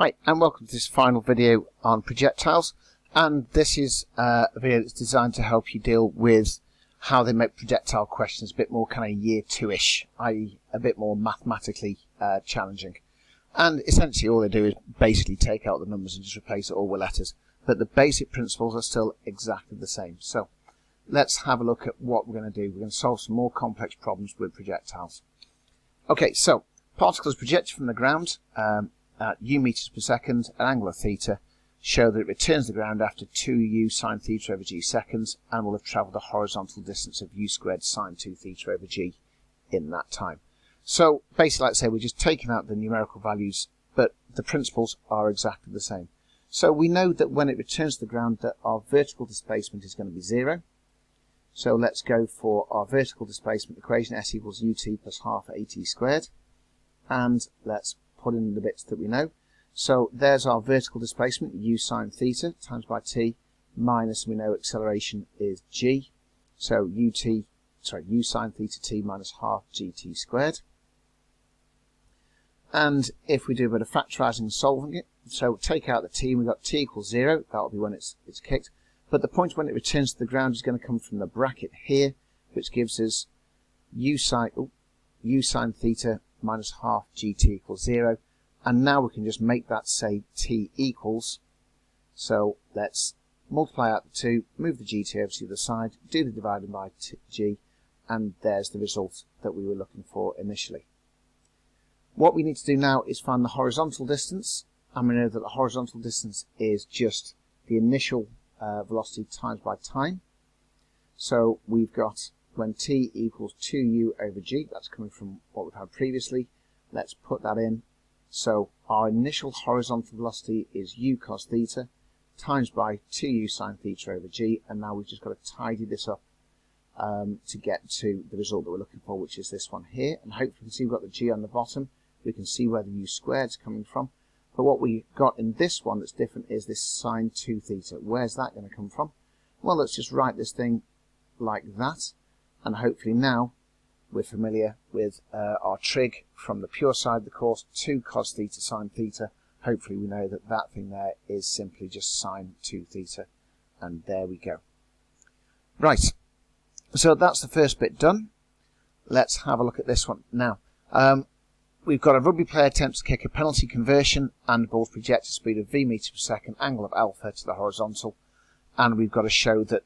Hi, and welcome to this final video on projectiles, and this is a video that's designed to help you deal with how they make projectile questions a bit more kind of year 2-ish, i.e. a bit more mathematically challenging. And essentially all they do is basically take out the numbers and just replace it all with letters, but the basic principles are still exactly the same. So let's have a look at what we're going to do. We're going to solve some more complex problems with projectiles. Okay, so particles projected from the ground at u meters per second at an angle of theta show that it returns to the ground after 2u sine theta over g seconds and will have travelled a horizontal distance of u squared sine 2 theta over g in that time. So basically, like I say, we're just taking out the numerical values, but the principles are exactly the same. So we know that when it returns to the ground that our vertical displacement is going to be 0. So let's go for our vertical displacement equation, s equals ut plus half at squared, and let's put in the bits that we know. So there's our vertical displacement, u sine theta times by t, minus, we know acceleration is g, so u sine theta t minus half gt squared. And if we do a bit of factorising and solving it, so take out the t, and we've got t equals 0, that'll be when it's kicked. But the point when it returns to the ground is going to come from the bracket here, which gives us u sine theta minus half gt equals 0, and now we can just make that say t equals, so let's multiply out the 2, move the gt over to the other side, do the dividing by g, and there's the result that we were looking for initially. What we need to do now is find the horizontal distance, and we know that the horizontal distance is just the initial velocity times by time. So we've got when t equals 2u over g, that's coming from what we've had previously. Let's put that in. So our initial horizontal velocity is u cos theta times by 2u sine theta over g, and now we've just got to tidy this up to get to the result that we're looking for, which is this one here. And hopefully you can see we've got the g on the bottom. We can see where the u squared is coming from. But what we got in this one that's different is this sine 2 theta. Where's that going to come from? Well, let's just write this thing like that. And hopefully now we're familiar with our trig from the pure side of the course, 2 cos theta sine theta. Hopefully we know that that thing there is simply just sine 2 theta. And there we go. Right, so that's the first bit done. Let's have a look at this one now. We've got a rugby player attempts to kick a penalty conversion and the ball's projected speed of v meters per second, angle of alpha to the horizontal, and we've got to show that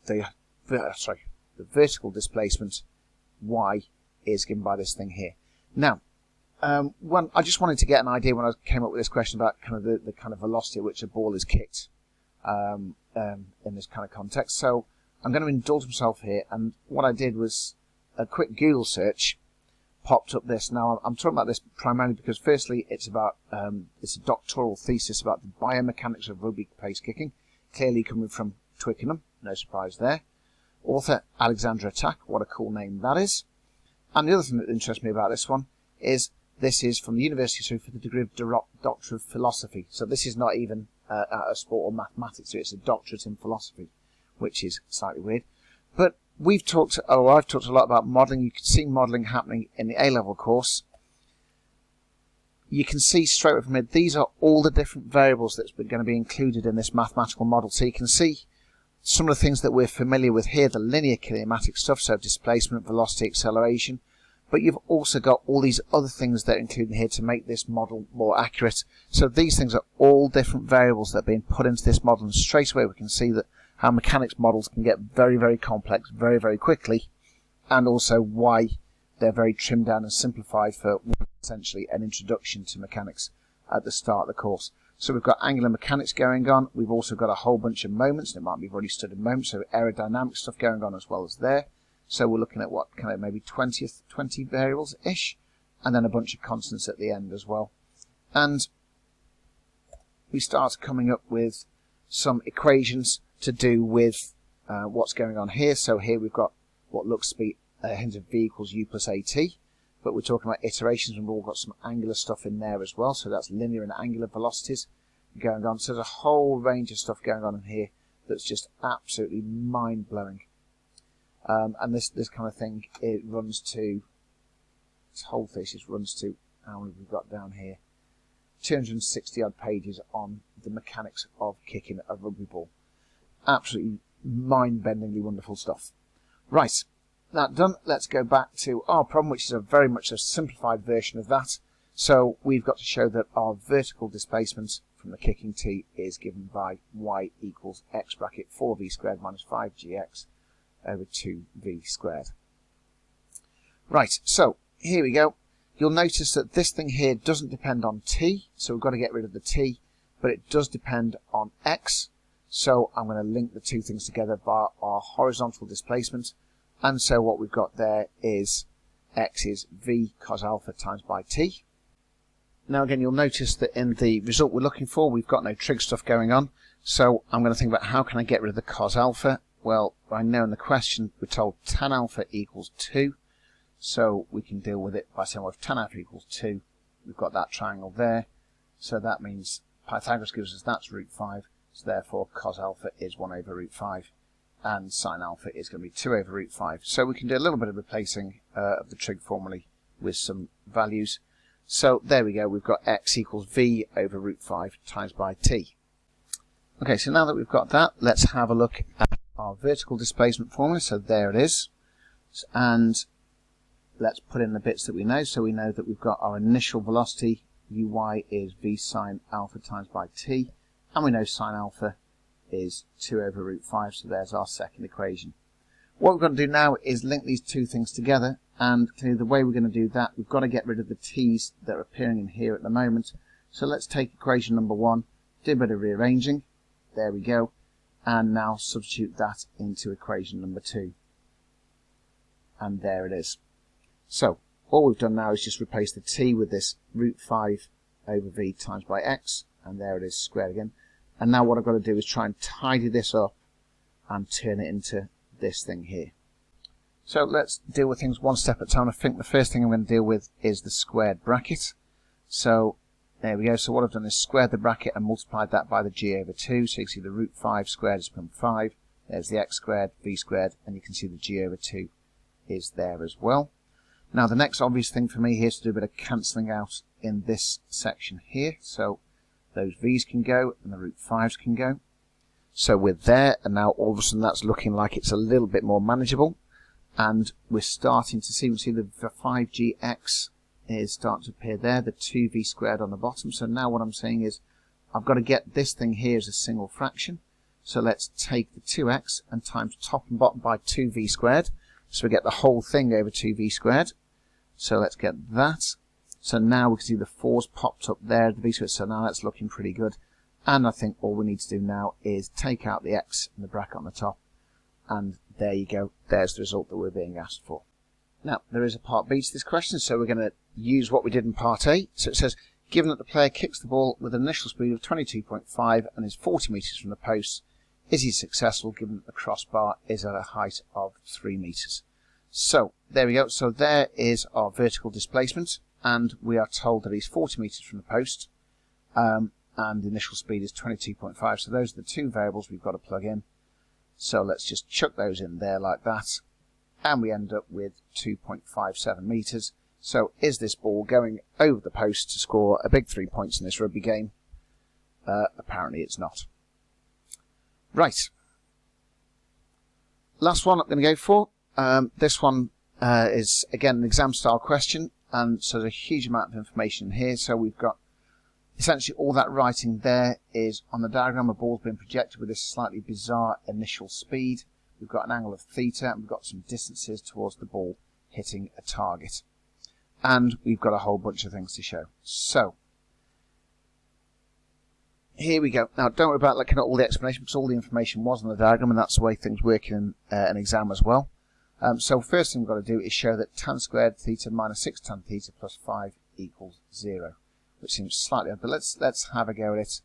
the vertical displacement y is given by this thing here. Now, I just wanted to get an idea when I came up with this question about kind of the kind of velocity at which a ball is kicked in this kind of context. So I'm going to indulge myself here, and what I did was a quick Google search popped up this. Now I'm talking about this primarily because firstly it's about it's a doctoral thesis about the biomechanics of rugby place kicking, clearly coming from Twickenham, no surprise there. Author Alexandra Tack, what a cool name that is. And the other thing that interests me about this one is this is from the University of Surrey for the degree of Doctor of Philosophy. So this is not even a sport or mathematics, so it's a doctorate in philosophy, which is slightly weird. But I've talked a lot about modelling. You can see modelling happening in the A-level course. You can see straight away from here, these are all the different variables that's going to be included in this mathematical model. So you can see some of the things that we're familiar with here, the linear kinematic stuff, so displacement, velocity, acceleration. But you've also got all these other things that are included here to make this model more accurate. So these things are all different variables that are being put into this model, and straight away we can see that how mechanics models can get very, very complex very, very quickly, and also why they're very trimmed down and simplified for essentially an introduction to mechanics at the start of the course. So we've got angular mechanics going on. We've also got a whole bunch of moments, and it might be already studied moments, so aerodynamic stuff going on as well as there. So we're looking at what, kind of maybe 20 variables-ish, and then a bunch of constants at the end as well. And we start coming up with some equations to do with what's going on here. So here we've got what looks to be a hint of v equals u plus at, but we're talking about iterations, and we've all got some angular stuff in there as well. So that's linear and angular velocities going on. So there's a whole range of stuff going on in here that's just absolutely mind-blowing. And this kind of thing, it runs to, this whole thesis runs to, how many we've got down here, 260 odd pages on the mechanics of kicking a rugby ball. Absolutely mind-bendingly wonderful stuff. Right, that done, let's go back to our problem, which is a very much a simplified version of that. So we've got to show that our vertical displacement from the kicking tee is given by y equals x bracket 4v squared minus 5gx over 2v squared. Right, so here we go. You'll notice that this thing here doesn't depend on t, so we've got to get rid of the t, but it does depend on x. So I'm going to link the two things together via our horizontal displacement. And so what we've got there is x is v cos alpha times by t. Now again, you'll notice that in the result we're looking for, we've got no trig stuff going on. So I'm going to think about how can I get rid of the cos alpha. Well, I know in the question we're told tan alpha equals 2. So we can deal with it by saying, well, if tan alpha equals 2, we've got that triangle there. So that means Pythagoras gives us that's root 5. So therefore cos alpha is 1 over root 5. And sine alpha is going to be 2 over root 5. So we can do a little bit of replacing of the trig formulae with some values. So there we go, we've got x equals v over root 5 times by t. Okay, so now that we've got that, let's have a look at our vertical displacement formula. So there it is. And let's put in the bits that we know. So we know that we've got our initial velocity, uy is v sine alpha times by t. And we know sine alpha is 2 over root 5, so there's our second equation. What we're going to do now is link these two things together, and the way we're going to do that, we've got to get rid of the t's that are appearing in here at the moment. So let's take equation number 1, do a bit of rearranging, there we go, and now substitute that into equation number 2. And there it is. So all we've done now is just replace the t with this root 5 over v times by x, and there it is squared again. And now what I've got to do is try and tidy this up and turn it into this thing here. So let's deal with things one step at a time. I think the first thing I'm going to deal with is the squared bracket. So there we go. So what I've done is squared the bracket and multiplied that by the g over 2. So you can see the root 5 squared has become 5. There's the x squared, v squared, and you can see the g over 2 is there as well. Now the next obvious thing for me here is to do a bit of cancelling out in this section here. So those v's can go and the root 5's can go. So we're there, and now all of a sudden that's looking like it's a little bit more manageable. And we're starting to see, we see the 5gx is starting to appear there, the 2v squared on the bottom. So now what I'm saying is I've got to get this thing here as a single fraction. So let's take the 2x and times top and bottom by 2v squared. So we get the whole thing over 2v squared. So let's get that. So now we can see the 4's popped up there, the v squared, so now that's looking pretty good. And I think all we need to do now is take out the x and the bracket on the top, and there you go, there's the result that we're being asked for. Now, there is a part B to this question, so we're going to use what we did in part A. So it says, given that the player kicks the ball with an initial speed of 22.5 and is 40 metres from the post, is he successful given that the crossbar is at a height of 3 metres? So, there we go, so there is our vertical displacement. And we are told that he's 40 metres from the post, and the initial speed is 22.5. So those are the two variables we've got to plug in. So let's just chuck those in there like that, and we end up with 2.57 metres. So is this ball going over the post to score a big 3 points in this rugby game? Apparently it's not. Right. Last one I'm going to go for. This one is, again, an exam style question. And so there's a huge amount of information here. So we've got essentially all that writing there is on the diagram. A ball's been projected with this slightly bizarre initial speed. We've got an angle of theta, and we've got some distances towards the ball hitting a target. And we've got a whole bunch of things to show. So here we go. Now don't worry about looking at all the explanation, because all the information was on the diagram, and that's the way things work in an exam as well. So first thing we've got to do is show that tan squared theta minus 6 tan theta plus 5 equals 0, which seems slightly odd, but let's have a go at it.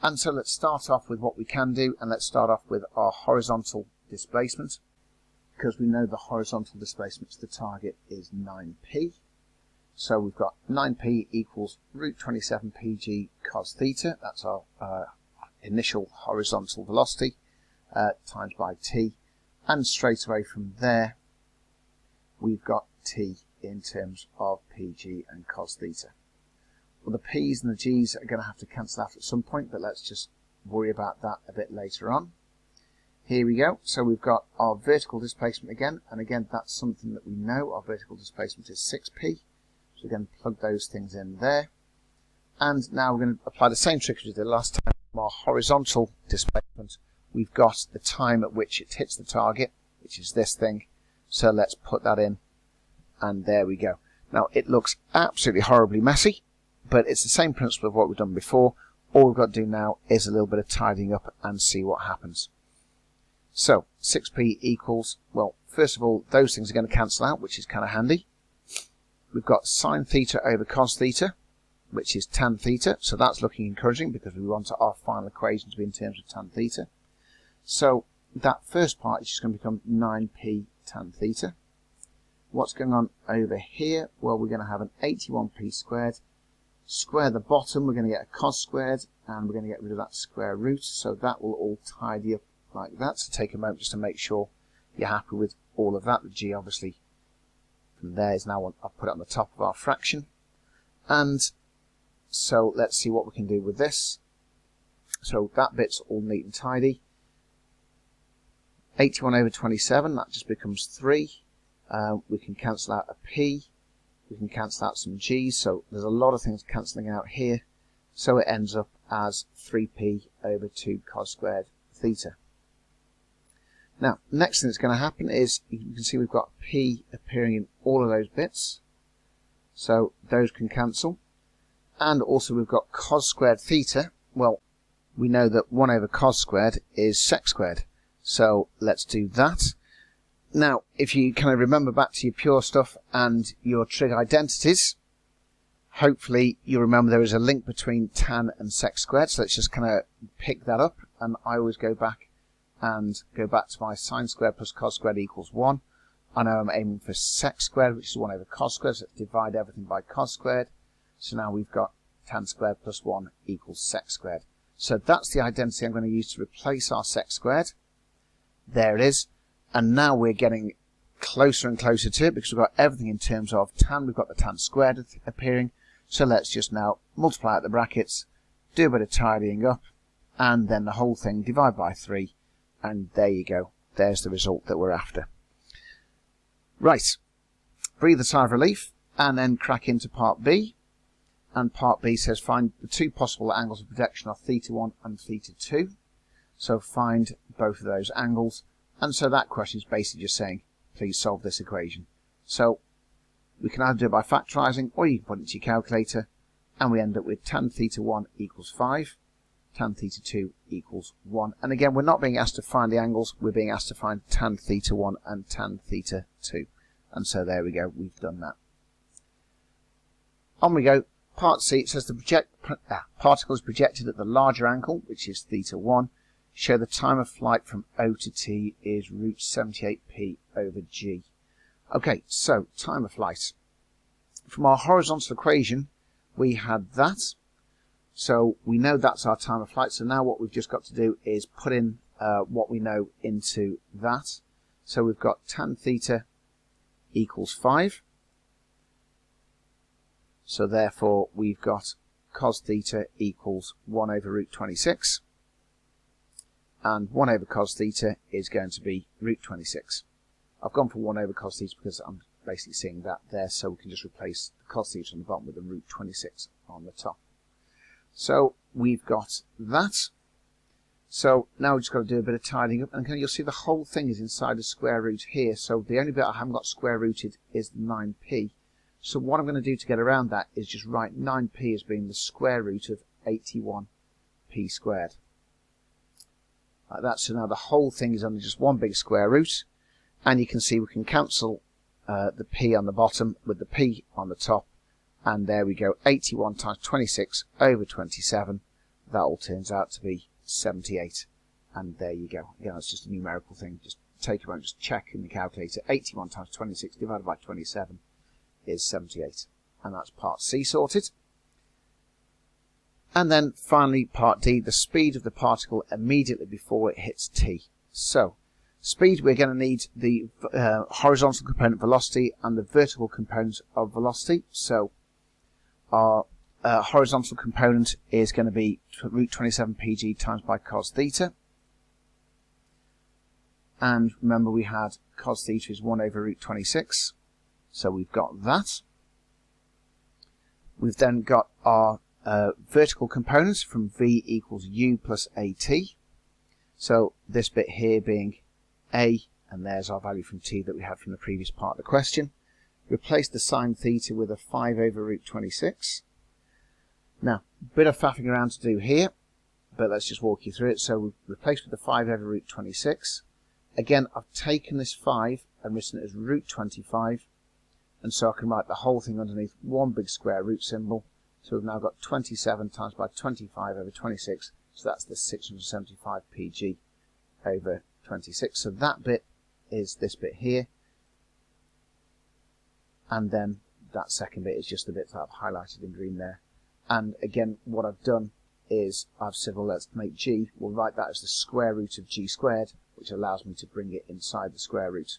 And so let's start off with what we can do, and let's start off with our horizontal displacement, because we know the horizontal displacement to the target is 9p. So we've got 9p equals root 27 pg cos theta, that's our initial horizontal velocity, times by t, and straight away from there we've got t in terms of pg and cos theta. Well, the p's and the g's are going to have to cancel out at some point, but let's just worry about that a bit later on. Here we go. So we've got our vertical displacement again, and again that's something that we know. Our vertical displacement is 6p. So we're going to plug those things in there. And now we're going to apply the same trick as we did last time. From our horizontal displacement, we've got the time at which it hits the target, which is this thing. So let's put that in, and there we go. Now it looks absolutely horribly messy, but it's the same principle of what we've done before. All we've got to do now is a little bit of tidying up and see what happens. So 6p equals, well, first of all, those things are going to cancel out, which is kind of handy. We've got sine theta over cos theta, which is tan theta. So that's looking encouraging because we want our final equation to be in terms of tan theta. So that first part is just going to become 9p tan theta. What's going on over here? Well, we're going to have an 81p squared. Square the bottom, we're going to get a cos squared, and we're going to get rid of that square root. So that will all tidy up like that. So take a moment just to make sure you're happy with all of that. The g obviously from there is now I'll put it on the top of our fraction. And so let's see what we can do with this. So that bit's all neat and tidy. 81 over 27, that just becomes 3. We can cancel out a p. We can cancel out some g's. So there's a lot of things cancelling out here. So it ends up as 3p over 2 cos squared theta. Now, next thing that's going to happen is you can see we've got p appearing in all of those bits. So those can cancel. And also we've got cos squared theta. Well, we know that 1 over cos squared is sec squared. So let's do that. Now, if you kind of remember back to your pure stuff and your trig identities, hopefully you remember there is a link between tan and sec squared. So let's just kind of pick that up. And I always go back to my sine squared plus cos squared equals 1. I know I'm aiming for sec squared, which is 1 over cos squared. So let's divide everything by cos squared. So now we've got tan squared plus 1 equals sec squared. So that's the identity I'm going to use to replace our sec squared. There it is. And now we're getting closer and closer to it because we've got everything in terms of tan. We've got the tan squared appearing. So let's just now multiply out the brackets, do a bit of tidying up, and then the whole thing divide by 3. And there you go. There's the result that we're after. Right. Breathe a sigh of relief and then crack into part B. And part B says find the two possible angles of projection are theta 1 and theta 2. So find both of those angles. And so that question is basically just saying, please solve this equation. So we can either do it by factorising, or you can put it into your calculator, and we end up with tan theta 1 equals 5, tan theta 2 equals 1. And again, we're not being asked to find the angles, we're being asked to find tan theta 1 and tan theta 2. And so there we go, we've done that. On we go. Part C, it says the particle is projected at the larger angle, which is theta 1. Show the time of flight from O to T is root 78p over g. Okay, so time of flight. From our horizontal equation, we had that. So we know that's our time of flight. So now what we've just got to do is put in what we know into that. So we've got tan theta equals 5. So therefore we've got cos theta equals 1 over root 26. And 1 over cos theta is going to be root 26. I've gone for 1 over cos theta because I'm basically seeing that there, so we can just replace the cos theta on the bottom with the root 26 on the top. So we've got that. So now we've just got to do a bit of tidying up, and you'll see the whole thing is inside a square root here. So the only bit I haven't got square rooted is the 9p. So what I'm going to do to get around that is just write 9p as being the square root of 81p squared. Like that. So now the whole thing is under just one big square root, and you can see we can cancel the p on the bottom with the p on the top, and there we go, 81 times 26 over 27. That all turns out to be 78, and there you go. Again, it's just a numerical thing. Just take a moment, just check in the calculator. 81 times 26 divided by 27 is 78, and that's part C sorted. And then finally part D, the speed of the particle immediately before it hits T. So speed, we're going to need the horizontal component velocity and the vertical component of velocity. So our horizontal component is going to be root 27 pg times by cos theta. And remember we had cos theta is 1 over root 26. So we've got that. We've then got our vertical components from v equals u plus at. So this bit here being a, and there's our value from t that we had from the previous part of the question. Replace the sine theta with a 5 over root 26. Now, a bit of faffing around to do here, but let's just walk you through it. So we've replaced with the 5 over root 26. Again, I've taken this 5 and written it as root 25, and so I can write the whole thing underneath one big square root symbol. So we've now got 27 times by 25 over 26, so that's the 675 pg over 26. So that bit is this bit here, and then that second bit is just the bit that I've highlighted in green there. And again, what I've done is I've said, well, let's make g, we'll write that as the square root of g squared, which allows me to bring it inside the square root.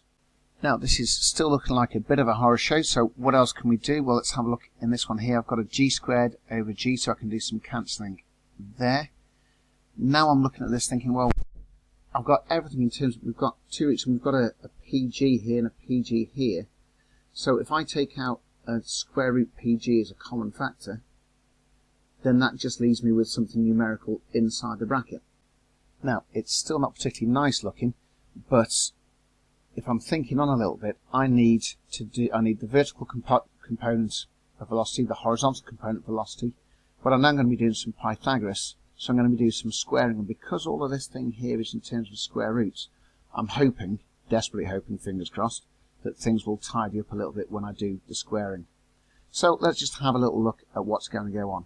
Now, this is still looking like a bit of a horror show, so what else can we do? Well, let's have a look in this one here. I've got a g squared over g, so I can do some cancelling there. Now I'm looking at this thinking, well, I've got everything in terms of, we've got two roots, and we've got a pg here and a pg here. So if I take out a square root pg as a common factor, then that just leaves me with something numerical inside the bracket. Now, it's still not particularly nice looking, but if I'm thinking on a little bit, I need the vertical component of velocity, the horizontal component of velocity, but I'm now going to be doing some Pythagoras, so I'm going to be doing some squaring, and because all of this thing here is in terms of square roots, I'm hoping, desperately hoping, fingers crossed, that things will tidy up a little bit when I do the squaring. So let's just have a little look at what's going to go on.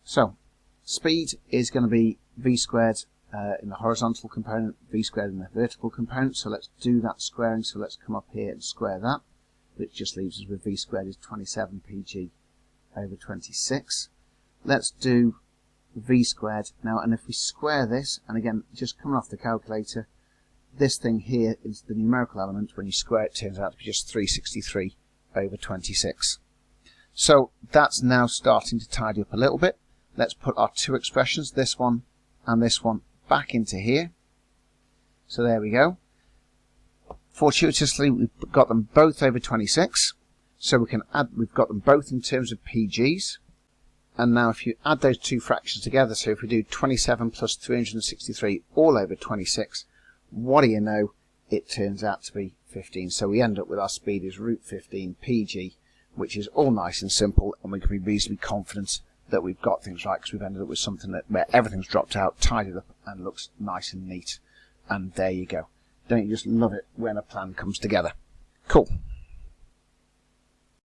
So, speed is going to be v squared in the horizontal component, v squared in the vertical component. So let's do that squaring. So let's come up here and square that, which just leaves us with v squared is 27 pg over 26. Let's do v squared now, and if we square this, and again, just coming off the calculator, this thing here is the numerical element. When you square it, turns out to be just 363 over 26. So that's now starting to tidy up a little bit. Let's put our two expressions, this one and this one, back into here. So there we go. Fortuitously, we've got them both over 26. So we can add, we've got them both in terms of PGs. And now if you add those two fractions together, so if we do 27 plus 363 all over 26, what do you know? It turns out to be 15. So we end up with our speed is root 15 PG, which is all nice and simple, and we can be reasonably confident that we've got things right, because we've ended up with something that where everything's dropped out, tidied up, and looks nice and neat. And there you go. Don't you just love it when a plan comes together? Cool.